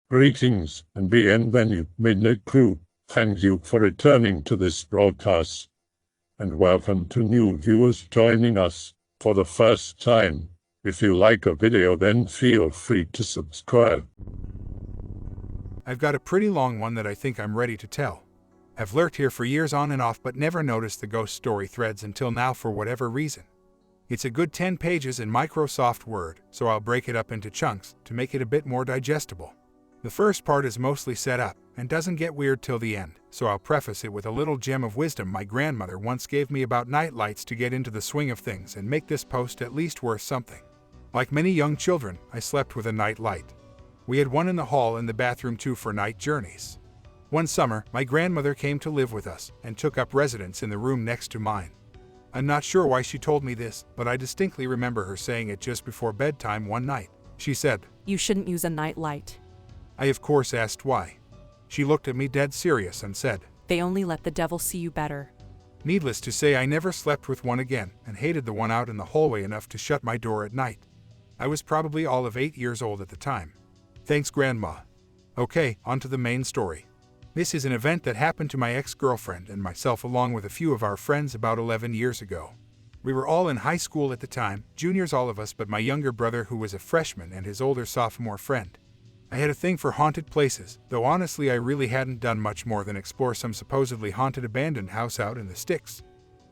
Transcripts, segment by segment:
Greetings and bienvenue, Midnight Crew. Thank you for returning to this broadcast, and welcome to new viewers joining us for the first time. If you like a video, then feel free to subscribe. I've got a pretty long one that I think I'm ready to tell. I've lurked here for years on and off but never noticed the ghost story threads until now for whatever reason. It's a good 10 pages in Microsoft Word, so I'll break it up into chunks to make it a bit more digestible. The first part is mostly set up and doesn't get weird till the end, so I'll preface it with a little gem of wisdom my grandmother once gave me about night lights to get into the swing of things and make this post at least worth something. Like many young children, I slept with a night light. We had one in the hall and the bathroom too for night journeys. One summer, my grandmother came to live with us and took up residence in the room next to mine. I'm not sure why she told me this, but I distinctly remember her saying it just before bedtime one night. She said, "You shouldn't use a night light. I of course asked why. She looked at me dead serious and said, They only let the devil see you better." Needless to say, I never slept with one again and hated the one out in the hallway enough to shut my door at night. I was probably all of 8 years old at the time. Thanks, Grandma. Okay, on to the main story. This is an event that happened to my ex-girlfriend and myself along with a few of our friends about 11 years ago. We were all in high school at the time, juniors all of us but my younger brother who was a freshman and his older sophomore friend. I had a thing for haunted places, though honestly I really hadn't done much more than explore some supposedly haunted abandoned house out in the sticks.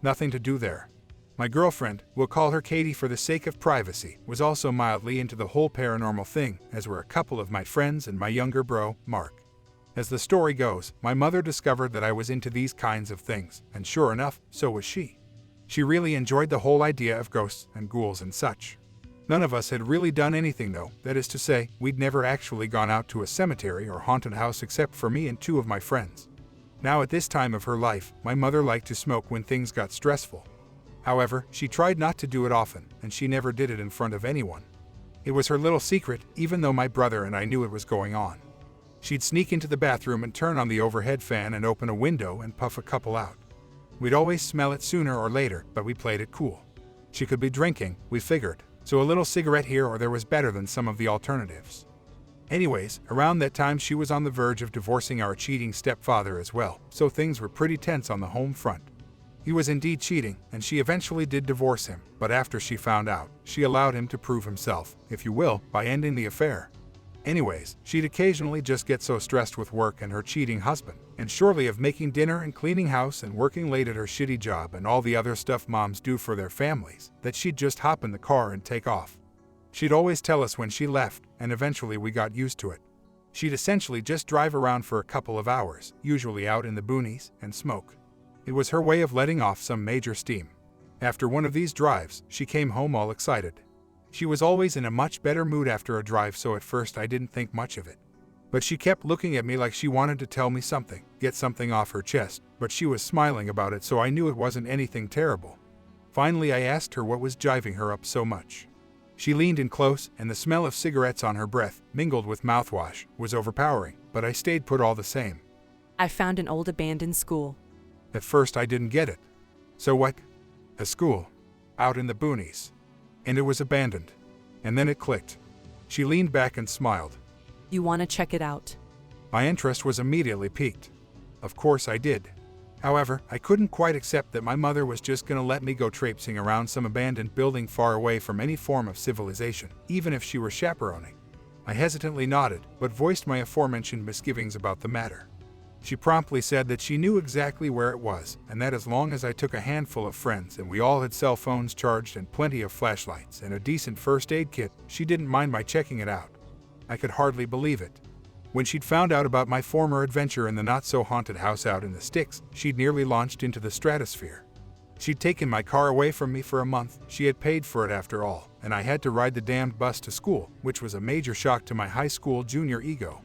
Nothing to do there. My girlfriend, we'll call her Katie for the sake of privacy, was also mildly into the whole paranormal thing, as were a couple of my friends and my younger bro, Mark. As the story goes, my mother discovered that I was into these kinds of things, and sure enough, so was she. She really enjoyed the whole idea of ghosts and ghouls and such. None of us had really done anything though, that is to say, we'd never actually gone out to a cemetery or haunted house except for me and two of my friends. Now at this time of her life, my mother liked to smoke when things got stressful. However, she tried not to do it often, and she never did it in front of anyone. It was her little secret, even though my brother and I knew it was going on. She'd sneak into the bathroom and turn on the overhead fan and open a window and puff a couple out. We'd always smell it sooner or later, but we played it cool. She could be drinking, we figured, so a little cigarette here or there was better than some of the alternatives. Anyways, around that time she was on the verge of divorcing our cheating stepfather as well, so things were pretty tense on the home front. He was indeed cheating, and she eventually did divorce him, but after she found out, she allowed him to prove himself, if you will, by ending the affair. Anyways, she'd occasionally just get so stressed with work and her cheating husband, and surely of making dinner and cleaning house and working late at her shitty job and all the other stuff moms do for their families, that she'd just hop in the car and take off. She'd always tell us when she left, and eventually we got used to it. She'd essentially just drive around for a couple of hours, usually out in the boonies, and smoke. It was her way of letting off some major steam. After one of these drives, she came home all excited. She was always in a much better mood after a drive, so at first I didn't think much of it. But she kept looking at me like she wanted to tell me something, get something off her chest, but she was smiling about it, so I knew it wasn't anything terrible. Finally I asked her what was jiving her up so much. She leaned in close, and the smell of cigarettes on her breath, mingled with mouthwash, was overpowering, but I stayed put all the same. "I found an old abandoned school." At first I didn't get it. So what? A school. Out in the boonies. And it was abandoned. And then it clicked. She leaned back and smiled. "You want to check it out?" My interest was immediately piqued. Of course I did. However, I couldn't quite accept that my mother was just gonna let me go traipsing around some abandoned building far away from any form of civilization, even if she were chaperoning. I hesitantly nodded, but voiced my aforementioned misgivings about the matter. She promptly said that she knew exactly where it was, and that as long as I took a handful of friends and we all had cell phones charged and plenty of flashlights and a decent first aid kit, she didn't mind my checking it out. I could hardly believe it. When she'd found out about my former adventure in the not-so-haunted house out in the sticks, she'd nearly launched into the stratosphere. She'd taken my car away from me for a month, she had paid for it after all, and I had to ride the damned bus to school, which was a major shock to my high school junior ego.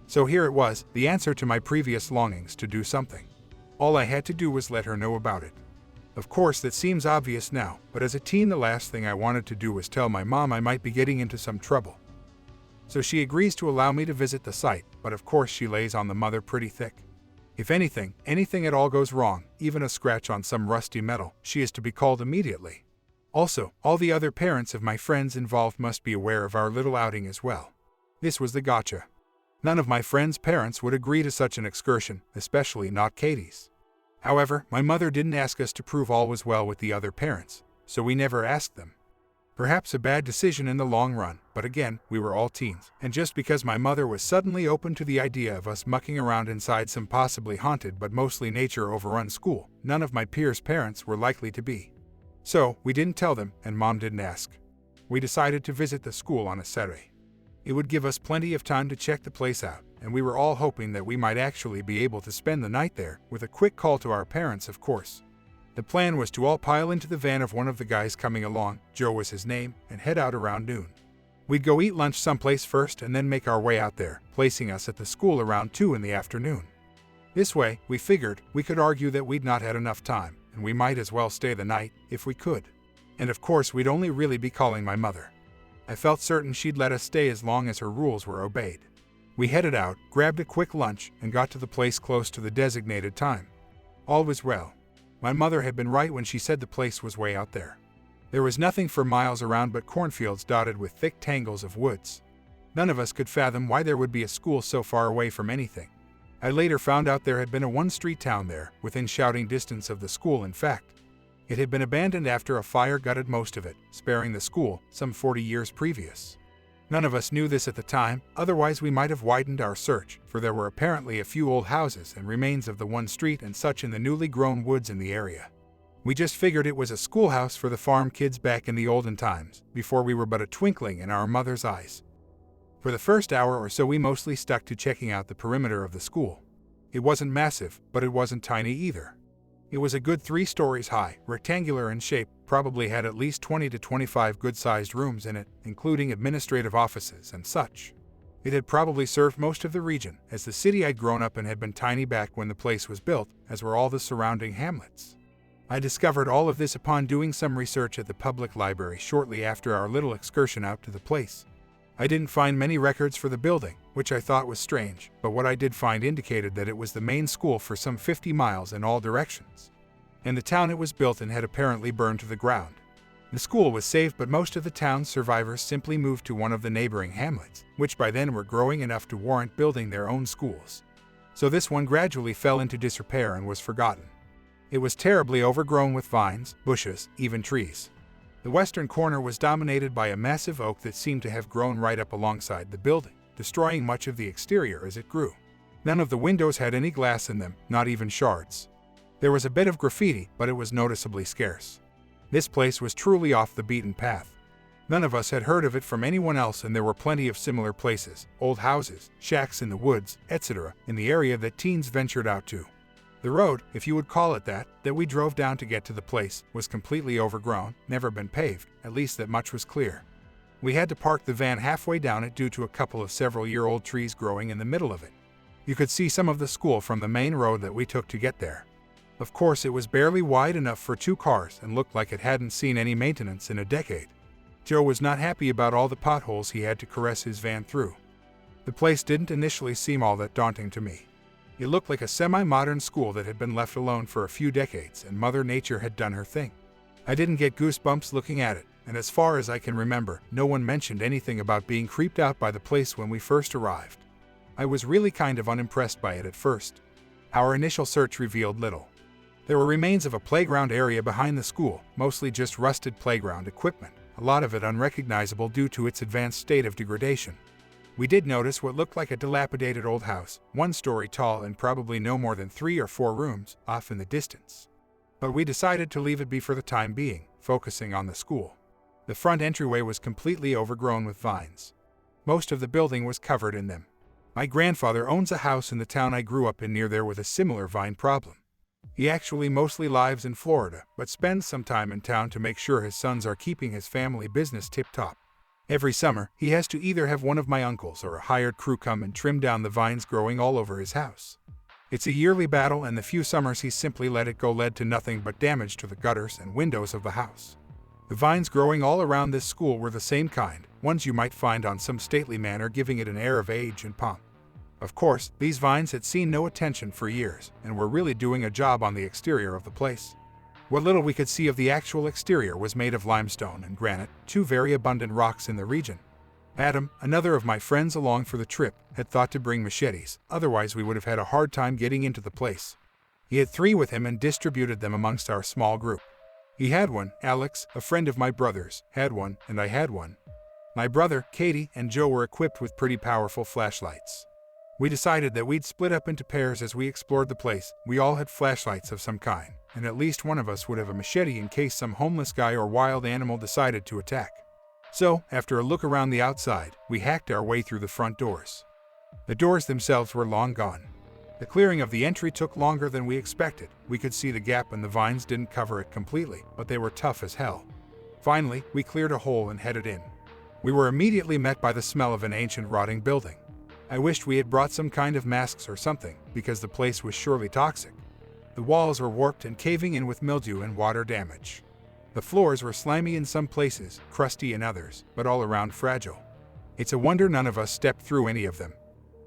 So here it was, the answer to my previous longings to do something. All I had to do was let her know about it. Of course that seems obvious now, but as a teen the last thing I wanted to do was tell my mom I might be getting into some trouble. So she agrees to allow me to visit the site, but of course she lays on the mother pretty thick. If anything at all goes wrong, even a scratch on some rusty metal, she is to be called immediately. Also, all the other parents of my friends involved must be aware of our little outing as well. This was the gotcha. None of my friends' parents would agree to such an excursion, especially not Katie's. However, my mother didn't ask us to prove all was well with the other parents, so we never asked them. Perhaps a bad decision in the long run, but again, we were all teens, and just because my mother was suddenly open to the idea of us mucking around inside some possibly haunted but mostly nature-overrun school, none of my peers' parents were likely to be. So, we didn't tell them, and Mom didn't ask. We decided to visit the school on a Saturday. It would give us plenty of time to check the place out, and we were all hoping that we might actually be able to spend the night there, with a quick call to our parents, of course. The plan was to all pile into the van of one of the guys coming along, Joe was his name, and head out around noon. We'd go eat lunch someplace first and then make our way out there, placing us at the school around 2 in the afternoon. This way, we figured, we could argue that we'd not had enough time, and we might as well stay the night, if we could. And of course we'd only really be calling my mother. I felt certain she'd let us stay as long as her rules were obeyed. We headed out, grabbed a quick lunch, and got to the place close to the designated time. All was well. My mother had been right when she said the place was way out there. There was nothing for miles around but cornfields dotted with thick tangles of woods. None of us could fathom why there would be a school so far away from anything. I later found out there had been a one-street town there, within shouting distance of the school in fact. It had been abandoned after a fire gutted most of it, sparing the school, some 40 years previous. None of us knew this at the time, otherwise we might have widened our search, for there were apparently a few old houses and remains of the one street and such in the newly grown woods in the area. We just figured it was a schoolhouse for the farm kids back in the olden times, before we were but a twinkling in our mother's eyes. For the first hour or so we mostly stuck to checking out the perimeter of the school. It wasn't massive, but it wasn't tiny either. It was a good 3 stories high, rectangular in shape, probably had at least 20 to 25 good-sized rooms in it, including administrative offices and such. It had probably served most of the region, as the city I'd grown up in had been tiny back when the place was built, as were all the surrounding hamlets. I discovered all of this upon doing some research at the public library shortly after our little excursion out to the place. I didn't find many records for the building, which I thought was strange, but what I did find indicated that it was the main school for some 50 miles in all directions. And the town it was built in had apparently burned to the ground. The school was saved, but most of the town's survivors simply moved to one of the neighboring hamlets, which by then were growing enough to warrant building their own schools. So this one gradually fell into disrepair and was forgotten. It was terribly overgrown with vines, bushes, even trees. The western corner was dominated by a massive oak that seemed to have grown right up alongside the building, destroying much of the exterior as it grew. None of the windows had any glass in them, not even shards. There was a bit of graffiti, but it was noticeably scarce. This place was truly off the beaten path. None of us had heard of it from anyone else, and there were plenty of similar places, old houses, shacks in the woods, etc., in the area that teens ventured out to. The road, if you would call it that we drove down to get to the place, was completely overgrown, never been paved, at least that much was clear. We had to park the van halfway down it due to a couple of several-year-old trees growing in the middle of it. You could see some of the school from the main road that we took to get there. Of course, it was barely wide enough for 2 cars and looked like it hadn't seen any maintenance in a decade. Joe was not happy about all the potholes he had to caress his van through. The place didn't initially seem all that daunting to me. It looked like a semi-modern school that had been left alone for a few decades, and Mother Nature had done her thing. I didn't get goosebumps looking at it, and as far as I can remember, no one mentioned anything about being creeped out by the place when we first arrived. I was really kind of unimpressed by it at first. Our initial search revealed little. There were remains of a playground area behind the school, mostly just rusted playground equipment, a lot of it unrecognizable due to its advanced state of degradation. We did notice what looked like a dilapidated old house, 1 story tall and probably no more than 3 or 4 rooms, off in the distance. But we decided to leave it be for the time being, focusing on the school. The front entryway was completely overgrown with vines. Most of the building was covered in them. My grandfather owns a house in the town I grew up in near there with a similar vine problem. He actually mostly lives in Florida, but spends some time in town to make sure his sons are keeping his family business tip-top. Every summer, he has to either have one of my uncles or a hired crew come and trim down the vines growing all over his house. It's a yearly battle, and the few summers he simply let it go led to nothing but damage to the gutters and windows of the house. The vines growing all around this school were the same kind, ones you might find on some stately manor, giving it an air of age and pomp. Of course, these vines had seen no attention for years, and were really doing a job on the exterior of the place. What little we could see of the actual exterior was made of limestone and granite, 2 very abundant rocks in the region. Adam, another of my friends along for the trip, had thought to bring machetes, otherwise we would have had a hard time getting into the place. He had 3 with him and distributed them amongst our small group. He had one, Alex, a friend of my brother's, had one, and I had one. My brother, Katie, and Joe were equipped with pretty powerful flashlights. We decided that we'd split up into pairs as we explored the place. We all had flashlights of some kind, and at least one of us would have a machete in case some homeless guy or wild animal decided to attack. So, after a look around the outside, we hacked our way through the front doors. The doors themselves were long gone. The clearing of the entry took longer than we expected. We could see the gap and the vines didn't cover it completely, but they were tough as hell. Finally, we cleared a hole and headed in. We were immediately met by the smell of an ancient rotting building. I wished we had brought some kind of masks or something, because the place was surely toxic. The walls were warped and caving in with mildew and water damage. The floors were slimy in some places, crusty in others, but all around fragile. It's a wonder none of us stepped through any of them.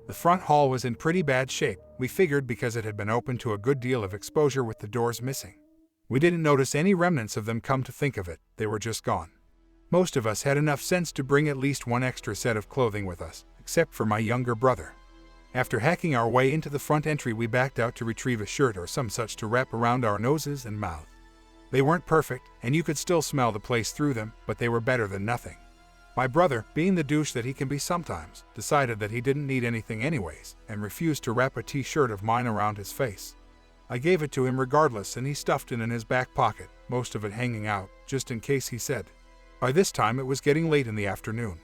The front hall was in pretty bad shape, we figured, because it had been open to a good deal of exposure with the doors missing. We didn't notice any remnants of them, come to think of it, they were just gone. Most of us had enough sense to bring at least one extra set of clothing with us, except for my younger brother. After hacking our way into the front entry, we backed out to retrieve a shirt or some such to wrap around our noses and mouth. They weren't perfect, and you could still smell the place through them, but they were better than nothing. My brother, being the douche that he can be sometimes, decided that he didn't need anything anyways, and refused to wrap a t-shirt of mine around his face. I gave it to him regardless, and he stuffed it in his back pocket, most of it hanging out, just in case, he said. By this time it was getting late in the afternoon.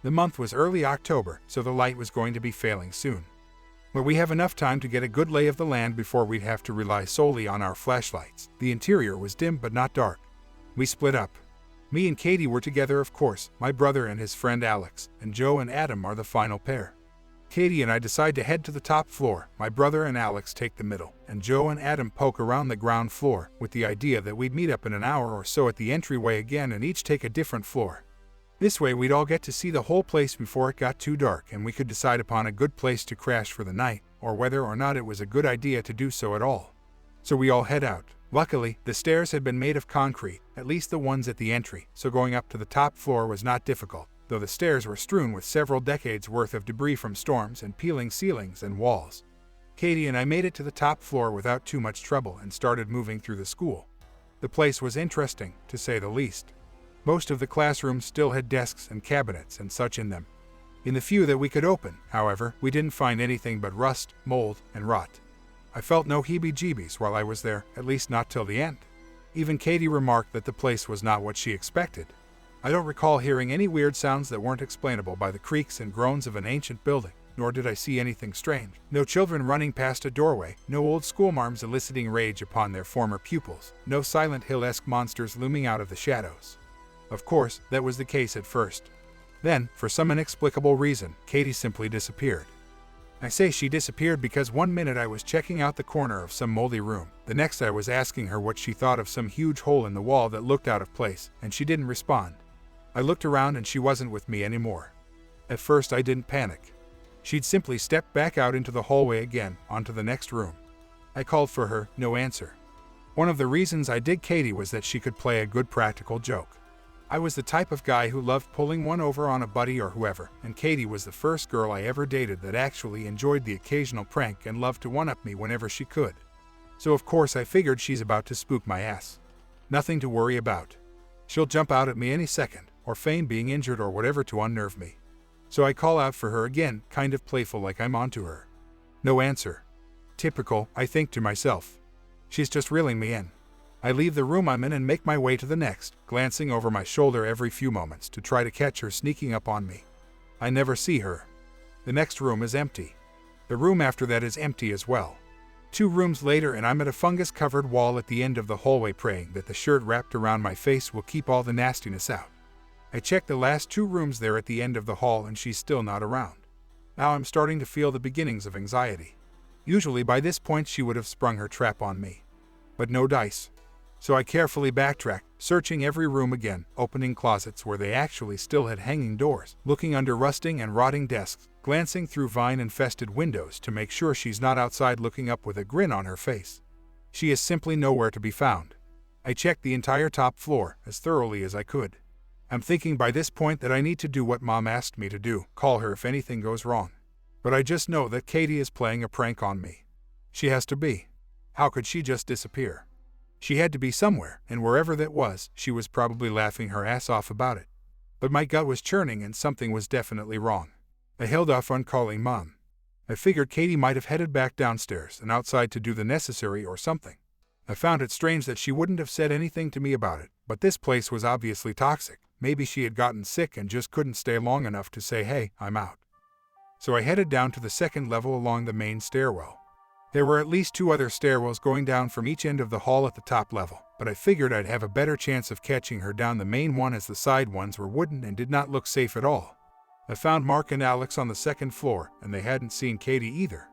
The month was early October, so the light was going to be failing soon. But we have enough time to get a good lay of the land before we'd have to rely solely on our flashlights. The interior was dim but not dark. We split up. Me and Katie were together, of course, my brother and his friend Alex, and Joe and Adam are the final pair. Katie and I decide to head to the top floor, my brother and Alex take the middle, and Joe and Adam poke around the ground floor, with the idea that we'd meet up in an hour or so at the entryway again and each take a different floor. This way we'd all get to see the whole place before it got too dark, and we could decide upon a good place to crash for the night, or whether or not it was a good idea to do so at all. So we all head out. Luckily, the stairs had been made of concrete, at least the ones at the entry, so going up to the top floor was not difficult, though the stairs were strewn with several decades worth of debris from storms and peeling ceilings and walls. Katie and I made it to the top floor without too much trouble and started moving through the school. The place was interesting, to say the least. Most of the classrooms still had desks and cabinets and such in them. In the few that we could open, however, we didn't find anything but rust, mold, and rot. I felt no heebie-jeebies while I was there, at least not till the end. Even Katie remarked that the place was not what she expected. I don't recall hearing any weird sounds that weren't explainable by the creaks and groans of an ancient building, nor did I see anything strange. No children running past a doorway, no old schoolmarms eliciting rage upon their former pupils, no Silent Hill-esque monsters looming out of the shadows. Of course, that was the case at first. Then, for some inexplicable reason, Katie simply disappeared. I say she disappeared because one minute I was checking out the corner of some moldy room, the next I was asking her what she thought of some huge hole in the wall that looked out of place, and she didn't respond. I looked around and she wasn't with me anymore. At first I didn't panic. She'd simply stepped back out into the hallway again, onto the next room. I called for her, no answer. One of the reasons I did Katie was that she could play a good practical joke. I was the type of guy who loved pulling one over on a buddy or whoever, and Katie was the first girl I ever dated that actually enjoyed the occasional prank and loved to one-up me whenever she could. So of course I figured she's about to spook my ass. Nothing to worry about. She'll jump out at me any second, or feign being injured or whatever to unnerve me. So I call out for her again, kind of playful like I'm onto her. No answer. Typical, I think to myself. She's just reeling me in. I leave the room I'm in and make my way to the next, glancing over my shoulder every few moments to try to catch her sneaking up on me. I never see her. The next room is empty. The room after that is empty as well. 2 rooms later and I'm at a fungus-covered wall at the end of the hallway praying that the shirt wrapped around my face will keep all the nastiness out. I check the last 2 rooms there at the end of the hall and she's still not around. Now I'm starting to feel the beginnings of anxiety. Usually by this point she would have sprung her trap on me. But no dice. So I carefully backtracked, searching every room again, opening closets where they actually still had hanging doors, looking under rusting and rotting desks, glancing through vine-infested windows to make sure she's not outside looking up with a grin on her face. She is simply nowhere to be found. I checked the entire top floor as thoroughly as I could. I'm thinking by this point that I need to do what Mom asked me to do, call her if anything goes wrong. But I just know that Katie is playing a prank on me. She has to be. How could she just disappear? She had to be somewhere, and wherever that was, she was probably laughing her ass off about it. But my gut was churning and something was definitely wrong. I held off on calling Mom. I figured Katie might have headed back downstairs and outside to do the necessary or something. I found it strange that she wouldn't have said anything to me about it, but this place was obviously toxic. Maybe she had gotten sick and just couldn't stay long enough to say, "Hey, I'm out." So I headed down to the second level along the main stairwell. There were at least 2 other stairwells going down from each end of the hall at the top level, but I figured I'd have a better chance of catching her down the main one as the side ones were wooden and did not look safe at all. I found Mark and Alex on the second floor, and they hadn't seen Katie either.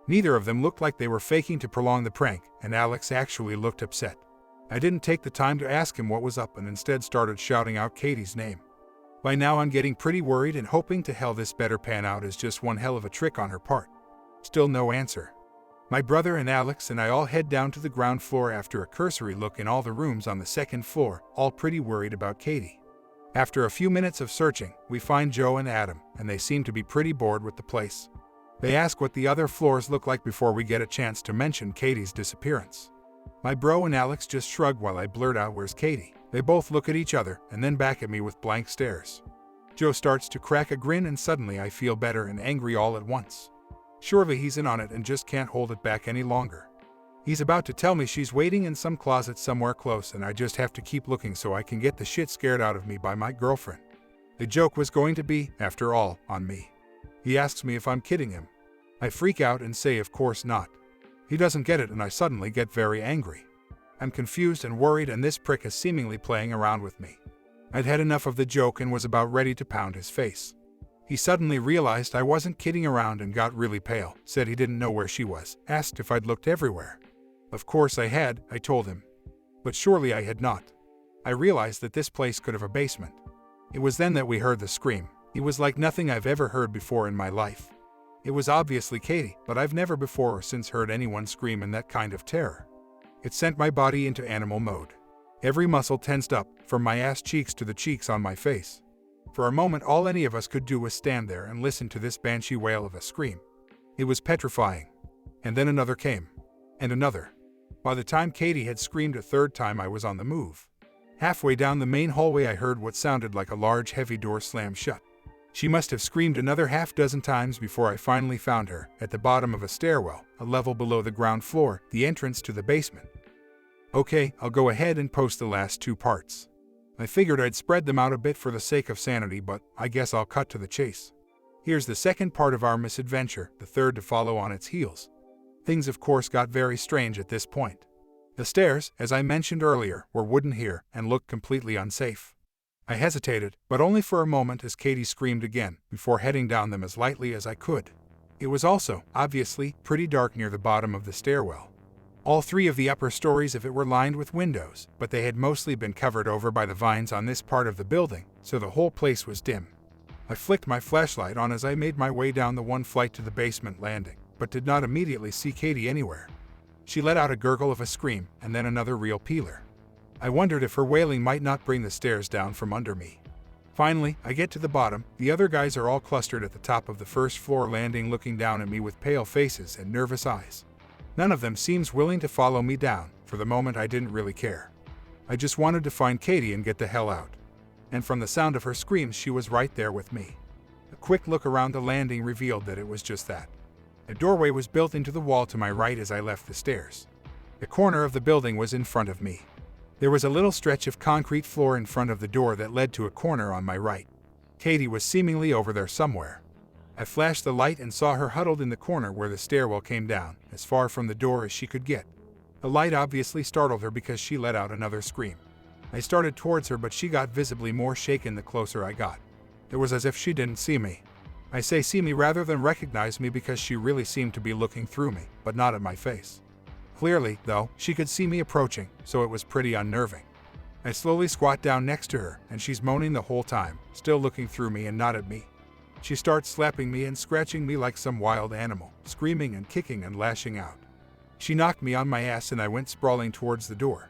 Neither of them looked like they were faking to prolong the prank, and Alex actually looked upset. I didn't take the time to ask him what was up and instead started shouting out Katie's name. By now I'm getting pretty worried and hoping to hell this better pan out as just one hell of a trick on her part. Still no answer. My brother and Alex and I all head down to the ground floor after a cursory look in all the rooms on the second floor, all pretty worried about Katie. After a few minutes of searching, we find Joe and Adam, and they seem to be pretty bored with the place. They ask what the other floors look like before we get a chance to mention Katie's disappearance. My bro and Alex just shrug while I blurt out, "Where's Katie?" They both look at each other and then back at me with blank stares. Joe starts to crack a grin and suddenly I feel better and angry all at once. Surely he's in on it and just can't hold it back any longer. He's about to tell me she's waiting in some closet somewhere close and I just have to keep looking so I can get the shit scared out of me by my girlfriend. The joke was going to be, after all, on me. He asks me if I'm kidding him. I freak out and say of course not. He doesn't get it and I suddenly get very angry. I'm confused and worried and this prick is seemingly playing around with me. I'd had enough of the joke and was about ready to pound his face. He suddenly realized I wasn't kidding around and got really pale, said he didn't know where she was, asked if I'd looked everywhere. Of course I had, I told him. But surely I had not. I realized that this place could have a basement. It was then that we heard the scream. It was like nothing I've ever heard before in my life. It was obviously Katie, but I've never before or since heard anyone scream in that kind of terror. It sent my body into animal mode. Every muscle tensed up, from my ass cheeks to the cheeks on my face. For a moment all any of us could do was stand there and listen to this banshee wail of a scream. It was petrifying. And then another came. And another. By the time Katie had screamed a third time I was on the move. Halfway down the main hallway I heard what sounded like a large heavy door slam shut. She must have screamed another half dozen times before I finally found her, at the bottom of a stairwell, a level below the ground floor, the entrance to the basement. Okay, I'll go ahead and post the last 2 parts. I figured I'd spread them out a bit for the sake of sanity, but I guess I'll cut to the chase. Here's the second part of our misadventure, the third to follow on its heels. Things of course got very strange at this point. The stairs, as I mentioned earlier, were wooden here and looked completely unsafe. I hesitated, but only for a moment as Katie screamed again, before heading down them as lightly as I could. It was also, obviously, pretty dark near the bottom of the stairwell. All 3 of the upper stories of it were lined with windows, but they had mostly been covered over by the vines on this part of the building, so the whole place was dim. I flicked my flashlight on as I made my way down the one flight to the basement landing, but did not immediately see Katie anywhere. She let out a gurgle of a scream, and then another real peeler. I wondered if her wailing might not bring the stairs down from under me. Finally, I get to the bottom. The other guys are all clustered at the top of the first floor landing looking down at me with pale faces and nervous eyes. None of them seems willing to follow me down. For the moment I didn't really care. I just wanted to find Katie and get the hell out. And from the sound of her screams she was right there with me. A quick look around the landing revealed that it was just that. A doorway was built into the wall to my right as I left the stairs. The corner of the building was in front of me. There was a little stretch of concrete floor in front of the door that led to a corner on my right. Katie was seemingly over there somewhere. I flashed the light and saw her huddled in the corner where the stairwell came down, as far from the door as she could get. The light obviously startled her because she let out another scream. I started towards her, but she got visibly more shaken the closer I got. It was as if she didn't see me. I say see me rather than recognize me because she really seemed to be looking through me, but not at my face. Clearly, though, she could see me approaching, so it was pretty unnerving. I slowly squat down next to her, and she's moaning the whole time, still looking through me and not at me. She starts slapping me and scratching me like some wild animal, screaming and kicking and lashing out. She knocked me on my ass and I went sprawling towards the door.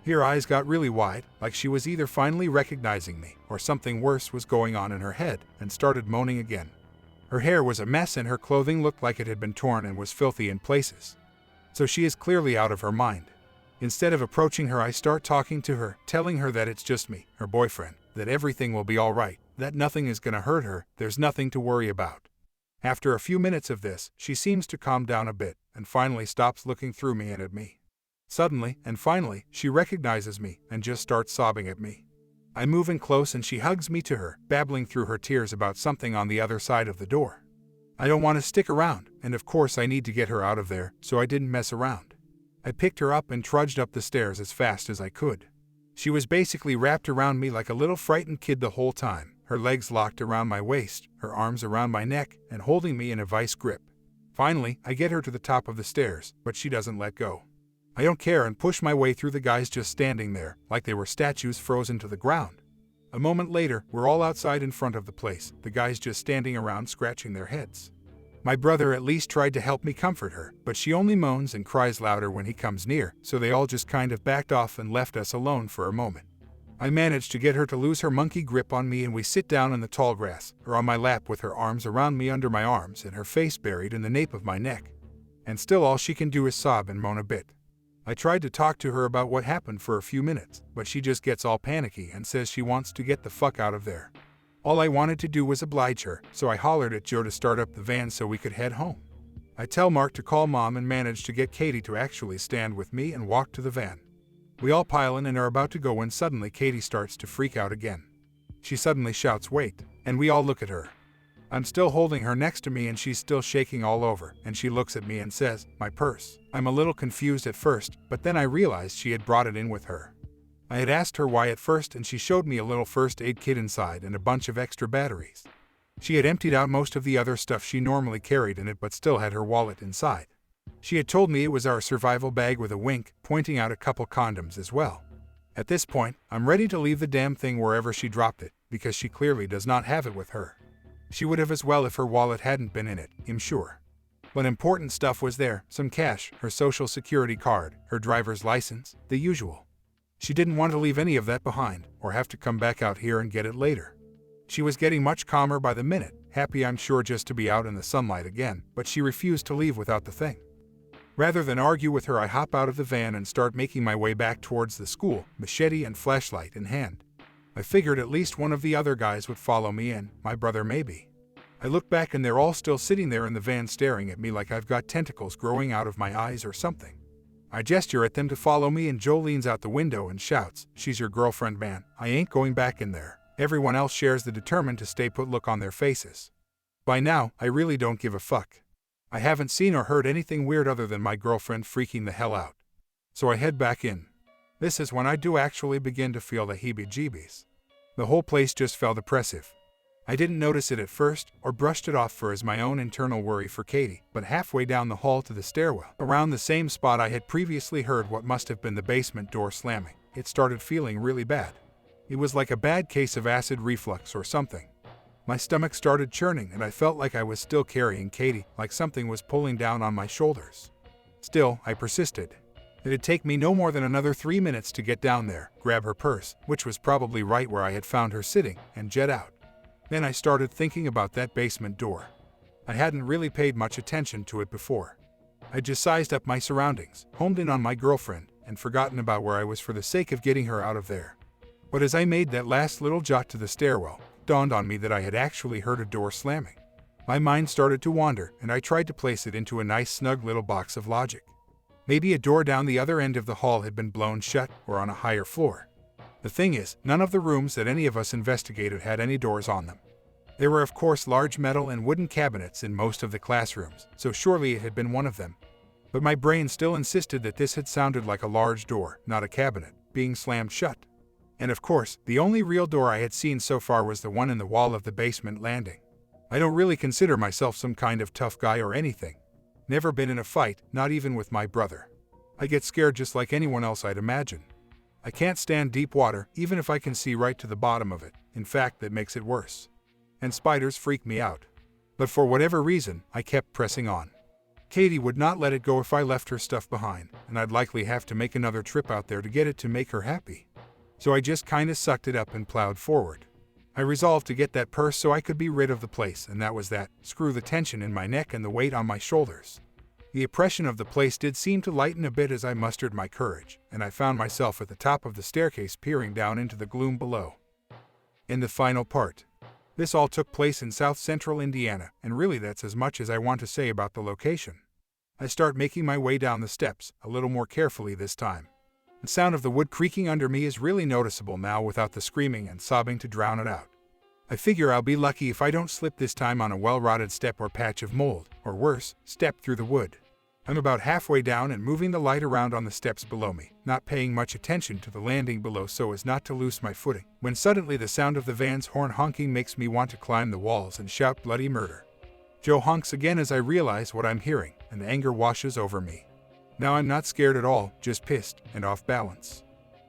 Her eyes got really wide, like she was either finally recognizing me or something worse was going on in her head, and started moaning again. Her hair was a mess and her clothing looked like it had been torn and was filthy in places. So she is clearly out of her mind. Instead of approaching her, I start talking to her, telling her that it's just me, her boyfriend, that everything will be alright, that nothing is gonna hurt her, there's nothing to worry about. After a few minutes of this, she seems to calm down a bit, and finally stops looking through me and at me. Suddenly, and finally, she recognizes me, and just starts sobbing at me. I move in close and she hugs me to her, babbling through her tears about something on the other side of the door. I don't want to stick around, and of course I need to get her out of there, so I didn't mess around. I picked her up and trudged up the stairs as fast as I could. She was basically wrapped around me like a little frightened kid the whole time, her legs locked around my waist, her arms around my neck, and holding me in a vice grip. Finally, I get her to the top of the stairs, but she doesn't let go. I don't care and push my way through the guys just standing there, like they were statues frozen to the ground. A moment later, we're all outside in front of the place, the guys just standing around scratching their heads. My brother at least tried to help me comfort her, but she only moans and cries louder when he comes near, so they all just kind of backed off and left us alone for a moment. I managed to get her to lose her monkey grip on me and we sit down in the tall grass, her on my lap with her arms around me under my arms and her face buried in the nape of my neck. And still all she can do is sob and moan a bit. I tried to talk to her about what happened for a few minutes, but she just gets all panicky and says she wants to get the fuck out of there. All I wanted to do was oblige her, so I hollered at Joe to start up the van so we could head home. I tell Mark to call Mom and manage to get Katie to actually stand with me and walk to the van. We all pile in and are about to go when suddenly Katie starts to freak out again. She suddenly shouts, "Wait," and we all look at her. I'm still holding her next to me and she's still shaking all over, and she looks at me and says, "My purse." I'm a little confused at first, but then I realized she had brought it in with her. I had asked her why at first and she showed me a little first aid kit inside and a bunch of extra batteries. She had emptied out most of the other stuff she normally carried in it but still had her wallet inside. She had told me it was our survival bag with a wink, pointing out a couple condoms as well. At this point, I'm ready to leave the damn thing wherever she dropped it, because she clearly does not have it with her. She would have as well if her wallet hadn't been in it, I'm sure. But important stuff was there, some cash, her social security card, her driver's license, the usual. She didn't want to leave any of that behind, or have to come back out here and get it later. She was getting much calmer by the minute, happy I'm sure just to be out in the sunlight again, but she refused to leave without the thing. Rather than argue with her, I hop out of the van and start making my way back towards the school, machete and flashlight in hand. I figured at least one of the other guys would follow me and my brother maybe. I look back and they're all still sitting there in the van staring at me like I've got tentacles growing out of my eyes or something. I gesture at them to follow me and Joe leans out the window and shouts, "She's your girlfriend, man. I ain't going back in there." Everyone else shares the determined to stay put look on their faces. By now, I really don't give a fuck. I haven't seen or heard anything weird other than my girlfriend freaking the hell out. So I head back in. This is when I do actually begin to feel the heebie-jeebies. The whole place just felt oppressive. I didn't notice it at first, or brushed it off for as my own internal worry for Katie, but halfway down the hall to the stairwell, around the same spot I had previously heard what must have been the basement door slamming, it started feeling really bad. It was like a bad case of acid reflux or something. My stomach started churning and I felt like I was still carrying Katie, like something was pulling down on my shoulders. Still, I persisted. It'd take me no more than another 3 minutes to get down there, grab her purse, which was probably right where I had found her sitting, and jet out. Then I started thinking about that basement door. I hadn't really paid much attention to it before. I just sized up my surroundings, homed in on my girlfriend, and forgotten about where I was for the sake of getting her out of there. But as I made that last little jot to the stairwell, it dawned on me that I had actually heard a door slamming. My mind started to wander, and I tried to place it into a nice snug little box of logic. Maybe a door down the other end of the hall had been blown shut, or on a higher floor. The thing is, none of the rooms that any of us investigated had any doors on them. There were of course large metal and wooden cabinets in most of the classrooms, so surely it had been one of them. But my brain still insisted that this had sounded like a large door, not a cabinet, being slammed shut. And of course, the only real door I had seen so far was the one in the wall of the basement landing. I don't really consider myself some kind of tough guy or anything. Never been in a fight, not even with my brother. I get scared just like anyone else I'd imagine. I can't stand deep water, even if I can see right to the bottom of it. In fact, that makes it worse. And spiders freak me out. But for whatever reason, I kept pressing on. Katie would not let it go if I left her stuff behind, and I'd likely have to make another trip out there to get it to make her happy. So I just kinda sucked it up and plowed forward. I resolved to get that purse so I could be rid of the place, and that was that. Screw the tension in my neck and the weight on my shoulders. The oppression of the place did seem to lighten a bit as I mustered my courage, and I found myself at the top of the staircase peering down into the gloom below. In the final part. This all took place in south-central Indiana, and really that's as much as I want to say about the location. I start making my way down the steps, a little more carefully this time. The sound of the wood creaking under me is really noticeable now without the screaming and sobbing to drown it out. I figure I'll be lucky if I don't slip this time on a well-rotted step or patch of mold, or worse, step through the wood. I'm about halfway down and moving the light around on the steps below me, not paying much attention to the landing below so as not to lose my footing, when suddenly the sound of the van's horn honking makes me want to climb the walls and shout bloody murder. Joe honks again as I realize what I'm hearing, and anger washes over me. Now I'm not scared at all, just pissed and off balance.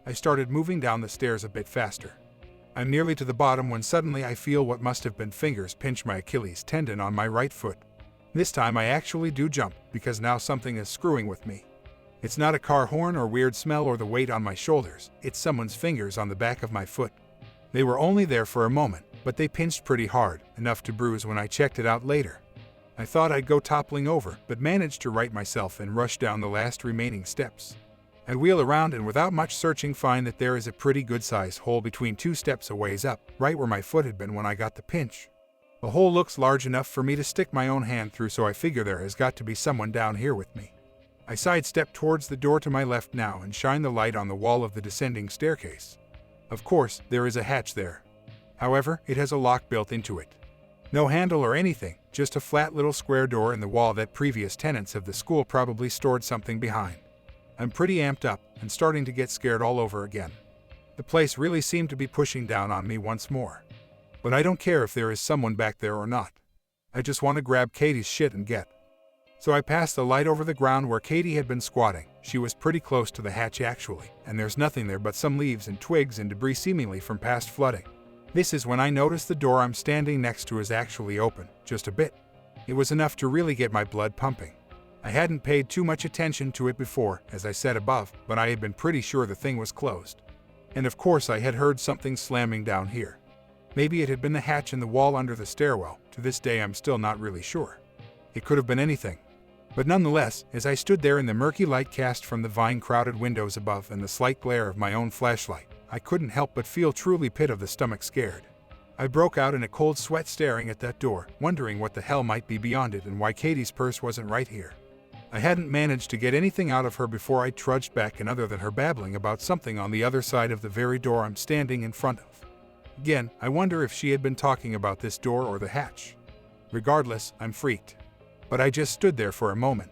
I started moving down the stairs a bit faster. I'm nearly to the bottom when suddenly I feel what must have been fingers pinch my Achilles tendon on my right foot. This time I actually do jump, because now something is screwing with me. It's not a car horn or weird smell or the weight on my shoulders, it's someone's fingers on the back of my foot. They were only there for a moment, but they pinched pretty hard, enough to bruise when I checked it out later. I thought I'd go toppling over, but managed to right myself and rush down the last remaining steps. I wheel around and without much searching find that there is a pretty good-sized hole between 2 steps a ways up, right where my foot had been when I got the pinch. The hole looks large enough for me to stick my own hand through, so I figure there has got to be someone down here with me. I sidestep towards the door to my left now and shine the light on the wall of the descending staircase. Of course, there is a hatch there. However, it has a lock built into it. No handle or anything, just a flat little square door in the wall that previous tenants of the school probably stored something behind. I'm pretty amped up and starting to get scared all over again. The place really seemed to be pushing down on me once more. But I don't care if there is someone back there or not. I just want to grab Katie's shit and get. So I passed the light over the ground where Katie had been squatting. She was pretty close to the hatch actually, and there's nothing there but some leaves and twigs and debris seemingly from past flooding. This is when I notice the door I'm standing next to is actually open, just a bit. It was enough to really get my blood pumping. I hadn't paid too much attention to it before, as I said above, but I had been pretty sure the thing was closed. And of course I had heard something slamming down here. Maybe it had been the hatch in the wall under the stairwell. To this day I'm still not really sure. It could have been anything. But nonetheless, as I stood there in the murky light cast from the vine-crowded windows above and the slight glare of my own flashlight, I couldn't help but feel truly pit of the stomach scared. I broke out in a cold sweat staring at that door, wondering what the hell might be beyond it and why Katie's purse wasn't right here. I hadn't managed to get anything out of her before I trudged back in other than her babbling about something on the other side of the very door I'm standing in front of. Again, I wonder if she had been talking about this door or the hatch. Regardless, I'm freaked. But I just stood there for a moment.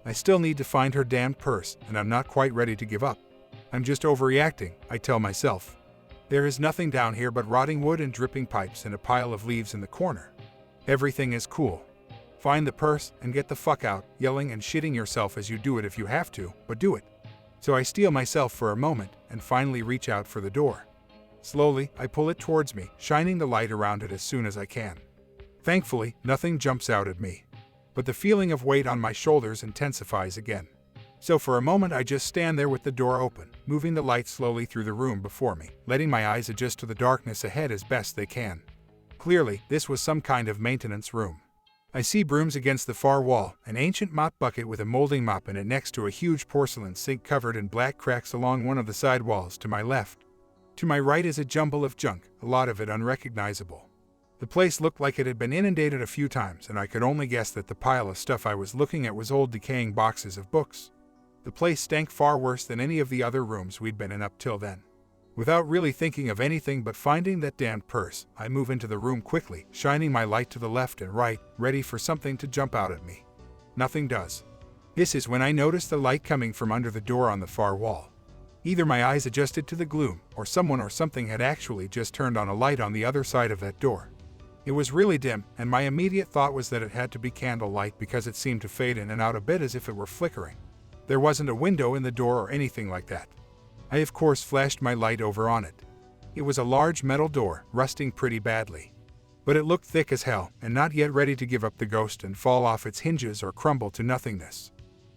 I still need to find her damned purse, and I'm not quite ready to give up. I'm just overreacting, I tell myself. There is nothing down here but rotting wood and dripping pipes and a pile of leaves in the corner. Everything is cool. Find the purse and get the fuck out, yelling and shitting yourself as you do it if you have to, but do it. So I steel myself for a moment and finally reach out for the door. Slowly, I pull it towards me, shining the light around it as soon as I can. Thankfully, nothing jumps out at me. But the feeling of weight on my shoulders intensifies again. So for a moment I just stand there with the door open, moving the light slowly through the room before me, letting my eyes adjust to the darkness ahead as best they can. Clearly, this was some kind of maintenance room. I see brooms against the far wall, an ancient mop bucket with a molding mop in it next to a huge porcelain sink covered in black cracks along one of the side walls to my left. To my right is a jumble of junk, a lot of it unrecognizable. The place looked like it had been inundated a few times, and I could only guess that the pile of stuff I was looking at was old decaying boxes of books. The place stank far worse than any of the other rooms we'd been in up till then. Without really thinking of anything but finding that damned purse, I move into the room quickly, shining my light to the left and right, ready for something to jump out at me. Nothing does. This is when I notice the light coming from under the door on the far wall. Either my eyes adjusted to the gloom, or someone or something had actually just turned on a light on the other side of that door. It was really dim, and my immediate thought was that it had to be candlelight because it seemed to fade in and out a bit as if it were flickering. There wasn't a window in the door or anything like that. I of course flashed my light over on it. It was a large metal door, rusting pretty badly. But it looked thick as hell, and not yet ready to give up the ghost and fall off its hinges or crumble to nothingness.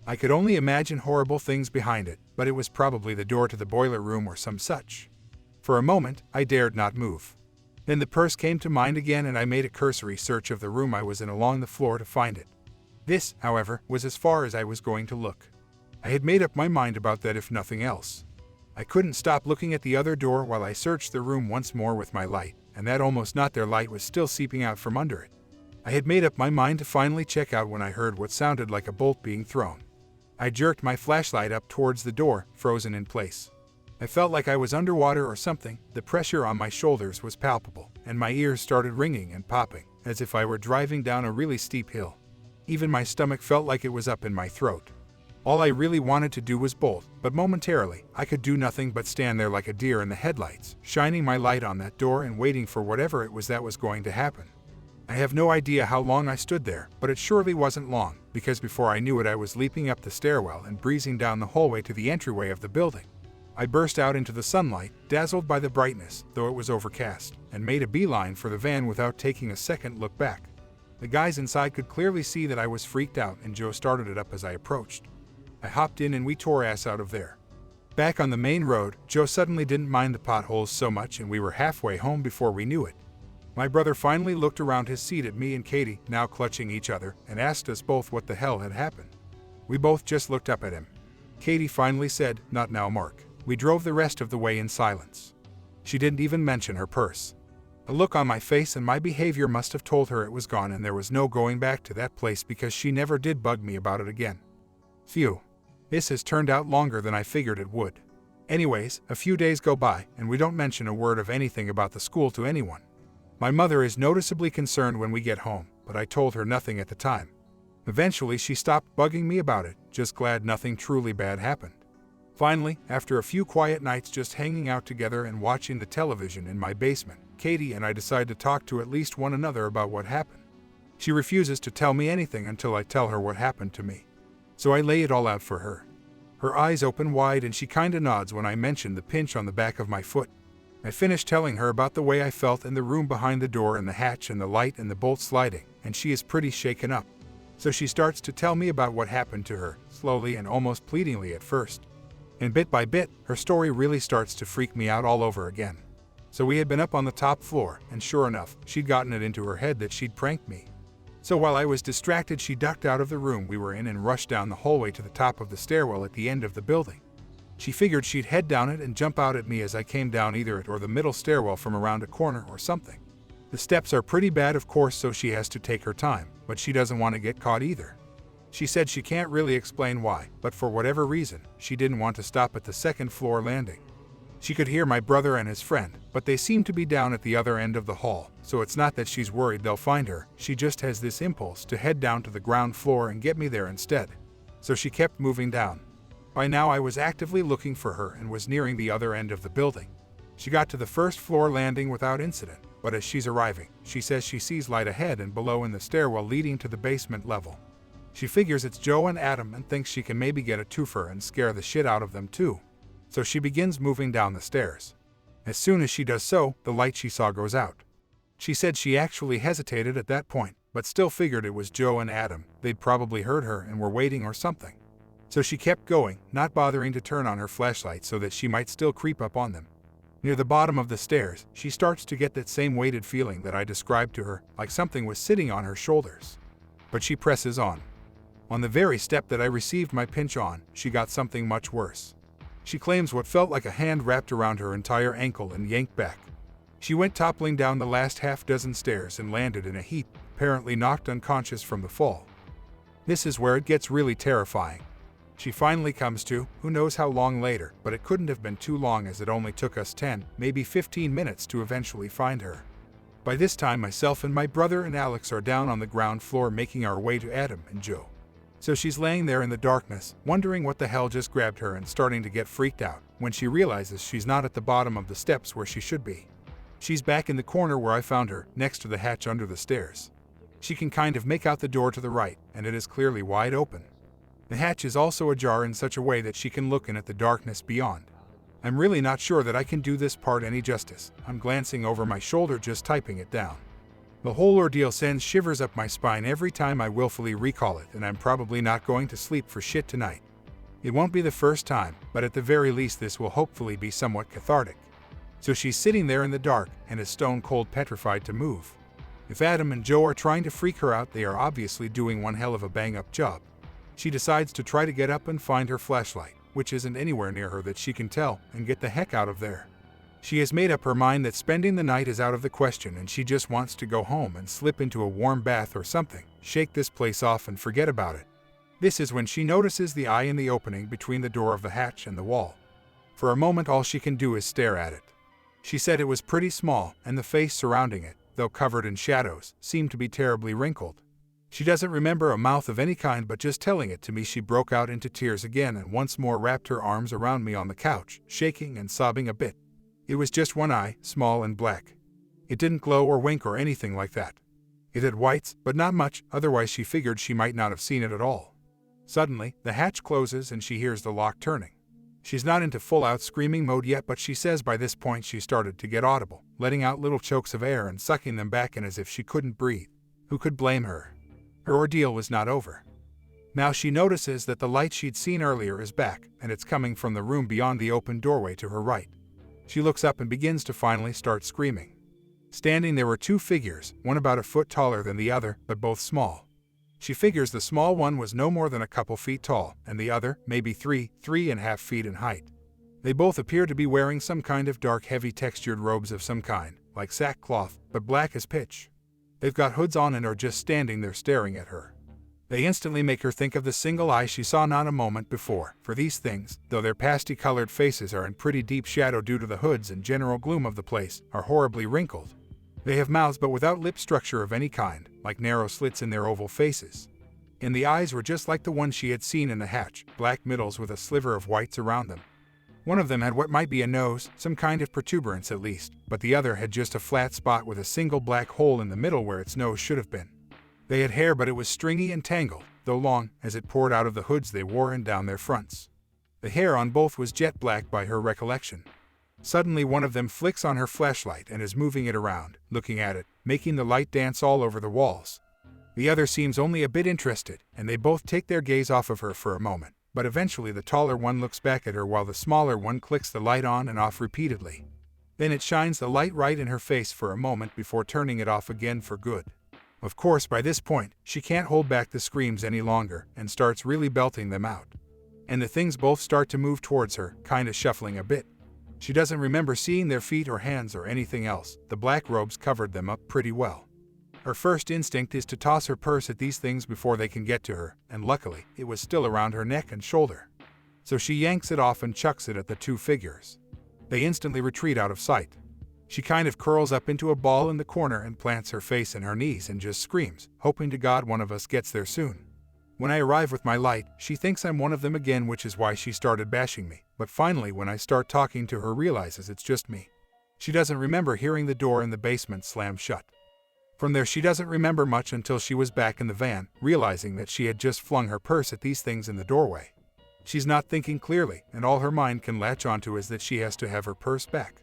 I could only imagine horrible things behind it, but it was probably the door to the boiler room or some such. For a moment, I dared not move. Then the purse came to mind again and I made a cursory search of the room I was in along the floor to find it. This, however, was as far as I was going to look. I had made up my mind about that if nothing else. I couldn't stop looking at the other door while I searched the room once more with my light, and that almost not their light was still seeping out from under it. I had made up my mind to finally check out when I heard what sounded like a bolt being thrown. I jerked my flashlight up towards the door, frozen in place. I felt like I was underwater or something. The pressure on my shoulders was palpable, and my ears started ringing and popping, as if I were driving down a really steep hill. Even my stomach felt like it was up in my throat. All I really wanted to do was bolt, but momentarily, I could do nothing but stand there like a deer in the headlights, shining my light on that door and waiting for whatever it was that was going to happen. I have no idea how long I stood there, but it surely wasn't long, because before I knew it I was leaping up the stairwell and breezing down the hallway to the entryway of the building. I burst out into the sunlight, dazzled by the brightness, though it was overcast, and made a beeline for the van without taking a second look back. The guys inside could clearly see that I was freaked out, and Joe started it up as I approached. I hopped in and we tore ass out of there. Back on the main road, Joe suddenly didn't mind the potholes so much and we were halfway home before we knew it. My brother finally looked around his seat at me and Katie, now clutching each other, and asked us both what the hell had happened. We both just looked up at him. Katie finally said, "Not now, Mark." We drove the rest of the way in silence. She didn't even mention her purse. A look on my face and my behavior must have told her it was gone and there was no going back to that place because she never did bug me about it again. Phew. This has turned out longer than I figured it would. Anyways, a few days go by and we don't mention a word of anything about the school to anyone. My mother is noticeably concerned when we get home, but I told her nothing at the time. Eventually she stopped bugging me about it, just glad nothing truly bad happened. Finally, after a few quiet nights just hanging out together and watching the television in my basement, Katie and I decide to talk to at least one another about what happened. She refuses to tell me anything until I tell her what happened to me. So I lay it all out for her. Her eyes open wide and she kinda nods when I mention the pinch on the back of my foot. I finish telling her about the way I felt in the room behind the door and the hatch and the light and the bolt sliding, and she is pretty shaken up. So she starts to tell me about what happened to her, slowly and almost pleadingly at first. And bit by bit, her story really starts to freak me out all over again. So we had been up on the top floor, and sure enough, she'd gotten it into her head that she'd pranked me. So while I was distracted, she ducked out of the room we were in and rushed down the hallway to the top of the stairwell at the end of the building. She figured she'd head down it and jump out at me as I came down either it or the middle stairwell from around a corner or something. The steps are pretty bad, of course, so she has to take her time, but she doesn't want to get caught either. She said she can't really explain why, but for whatever reason, she didn't want to stop at the second floor landing. She could hear my brother and his friend, but they seem to be down at the other end of the hall, so it's not that she's worried they'll find her, she just has this impulse to head down to the ground floor and get me there instead. So she kept moving down. By now I was actively looking for her and was nearing the other end of the building. She got to the first floor landing without incident, but as she's arriving, she says she sees light ahead and below in the stairwell leading to the basement level. She figures it's Joe and Adam and thinks she can maybe get a twofer and scare the shit out of them too. So she begins moving down the stairs. As soon as she does so, the light she saw goes out. She said she actually hesitated at that point, but still figured it was Joe and Adam. They'd probably heard her and were waiting or something. So she kept going, not bothering to turn on her flashlight so that she might still creep up on them. Near the bottom of the stairs, she starts to get that same weighted feeling that I described to her, like something was sitting on her shoulders. But she presses on. On the very step that I received my pinch on, she got something much worse. She claims what felt like a hand wrapped around her entire ankle and yanked back. She went toppling down the last half-dozen stairs and landed in a heap, apparently knocked unconscious from the fall. This is where it gets really terrifying. She finally comes to, who knows how long later, but it couldn't have been too long as it only took us 10, maybe 15 minutes to eventually find her. By this time myself and my brother and Alex are down on the ground floor making our way to Adam and Joe. So she's laying there in the darkness, wondering what the hell just grabbed her and starting to get freaked out, when she realizes she's not at the bottom of the steps where she should be. She's back in the corner where I found her, next to the hatch under the stairs. She can kind of make out the door to the right, and it is clearly wide open. The hatch is also ajar in such a way that she can look in at the darkness beyond. I'm really not sure that I can do this part any justice. I'm glancing over my shoulder just typing it down. The whole ordeal sends shivers up my spine every time I willfully recall it, and I'm probably not going to sleep for shit tonight. It won't be the first time, but at the very least this will hopefully be somewhat cathartic. So she's sitting there in the dark and is stone cold petrified to move. If Adam and Joe are trying to freak her out, they are obviously doing one hell of a bang-up job. She decides to try to get up and find her flashlight, which isn't anywhere near her that she can tell, and get the heck out of there. She has made up her mind that spending the night is out of the question, and she just wants to go home and slip into a warm bath or something, shake this place off and forget about it. This is when she notices the eye in the opening between the door of the hatch and the wall. For a moment all she can do is stare at it. She said it was pretty small, and the face surrounding it, though covered in shadows, seemed to be terribly wrinkled. She doesn't remember a mouth of any kind, but just telling it to me she broke out into tears again and once more wrapped her arms around me on the couch, shaking and sobbing a bit. It was just one eye, small and black. It didn't glow or wink or anything like that. It had whites, but not much, otherwise she figured she might not have seen it at all. Suddenly, the hatch closes and she hears the lock turning. She's not into full-out screaming mode yet, but she says by this point she started to get audible, letting out little chokes of air and sucking them back in as if she couldn't breathe. Who could blame her? Her ordeal was not over. Now she notices that the light she'd seen earlier is back, and it's coming from the room beyond the open doorway to her right. She looks up and begins to finally start screaming. Standing there were two figures, one about a foot taller than the other, but both small. She figures the small one was no more than a couple feet tall, and the other, maybe 3.5 feet in height. They both appear to be wearing some kind of dark, heavy textured robes of some kind, like sackcloth, but black as pitch. They've got hoods on and are just standing there staring at her. They instantly make her think of the single eye she saw not a moment before, for these things, though their pasty-colored faces are in pretty deep shadow due to the hoods and general gloom of the place, are horribly wrinkled. They have mouths but without lip structure of any kind, like narrow slits in their oval faces. And the eyes were just like the ones she had seen in the hatch, black middles with a sliver of whites around them. One of them had what might be a nose, some kind of protuberance at least, but the other had just a flat spot with a single black hole in the middle where its nose should have been. They had hair, but it was stringy and tangled, though long, as it poured out of the hoods they wore and down their fronts. The hair on both was jet black by her recollection. Suddenly one of them flicks on her flashlight and is moving it around, looking at it, making the light dance all over the walls. The other seems only a bit interested, and they both take their gaze off of her for a moment, but eventually the taller one looks back at her while the smaller one clicks the light on and off repeatedly. Then it shines the light right in her face for a moment before turning it off again for good. Of course, by this point, she can't hold back the screams any longer and starts really belting them out. And the things both start to move towards her, kinda shuffling a bit. She doesn't remember seeing their feet or hands or anything else. The black robes covered them up pretty well. Her first instinct is to toss her purse at these things before they can get to her, and luckily, it was still around her neck and shoulder. So she yanks it off and chucks it at the two figures. They instantly retreat out of sight. She kind of curls up into a ball in the corner and plants her face in her knees and just screams, hoping to God one of us gets there soon. When I arrive with my light, she thinks I'm one of them again, which is why she started bashing me, but finally when I start talking to her realizes it's just me. She doesn't remember hearing the door in the basement slam shut. From there she doesn't remember much until she was back in the van, realizing that she had just flung her purse at these things in the doorway. She's not thinking clearly, and all her mind can latch onto is that she has to have her purse back.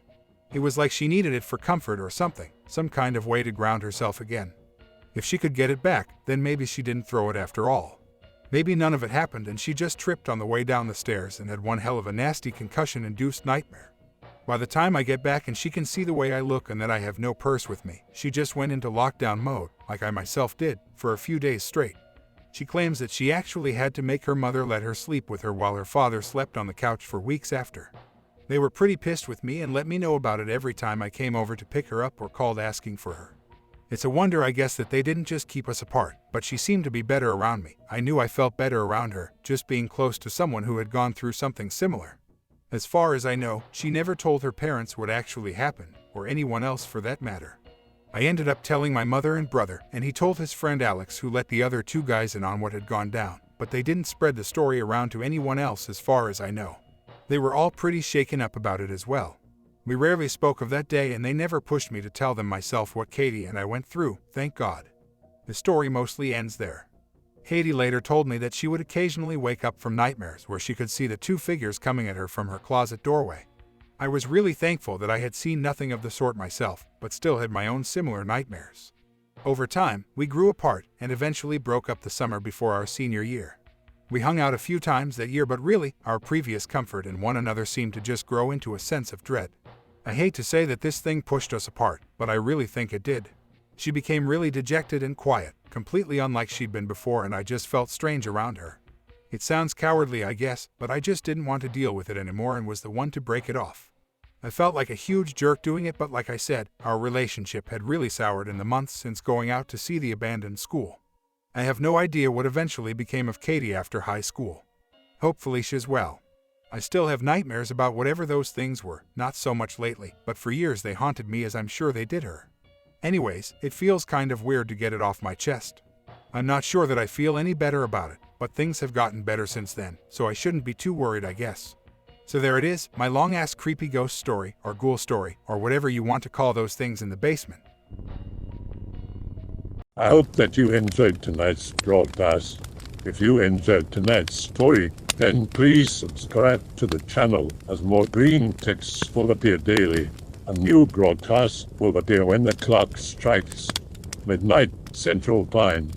It was like she needed it for comfort or something, some kind of way to ground herself again. If she could get it back, then maybe she didn't throw it after all. Maybe none of it happened and she just tripped on the way down the stairs and had one hell of a nasty concussion-induced nightmare. By the time I get back and she can see the way I look and that I have no purse with me, she just went into lockdown mode, like I myself did, for a few days straight. She claims that she actually had to make her mother let her sleep with her while her father slept on the couch for weeks after. They were pretty pissed with me and let me know about it every time I came over to pick her up or called asking for her. It's a wonder, I guess, that they didn't just keep us apart, but she seemed to be better around me. I knew I felt better around her, just being close to someone who had gone through something similar. As far as I know, she never told her parents what actually happened, or anyone else for that matter. I ended up telling my mother and brother, and he told his friend Alex, who let the other two guys in on what had gone down, but they didn't spread the story around to anyone else as far as I know. They were all pretty shaken up about it as well. We rarely spoke of that day and they never pushed me to tell them myself what Katie and I went through, thank God. The story mostly ends there. Katie later told me that she would occasionally wake up from nightmares where she could see the two figures coming at her from her closet doorway. I was really thankful that I had seen nothing of the sort myself, but still had my own similar nightmares. Over time, we grew apart and eventually broke up the summer before our senior year. We hung out a few times that year, but really, our previous comfort in one another seemed to just grow into a sense of dread. I hate to say that this thing pushed us apart, but I really think it did. She became really dejected and quiet, completely unlike she'd been before, and I just felt strange around her. It sounds cowardly, I guess, but I just didn't want to deal with it anymore and was the one to break it off. I felt like a huge jerk doing it, but like I said, our relationship had really soured in the months since going out to see the abandoned school. I have no idea what eventually became of Katie after high school. Hopefully she's well. I still have nightmares about whatever those things were, not so much lately, but for years they haunted me, as I'm sure they did her. Anyways, it feels kind of weird to get it off my chest. I'm not sure that I feel any better about it, but things have gotten better since then, so I shouldn't be too worried, I guess. So there it is, my long-ass creepy ghost story, or ghoul story, or whatever you want to call those things in the basement. I hope that you enjoyed tonight's broadcast. If you enjoyed tonight's story, then please subscribe to the channel, as more green texts will appear daily. A new broadcast will appear when the clock strikes midnight Central Time.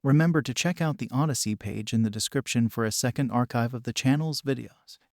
Remember to check out the Odyssey page in the description for a second archive of the channel's videos.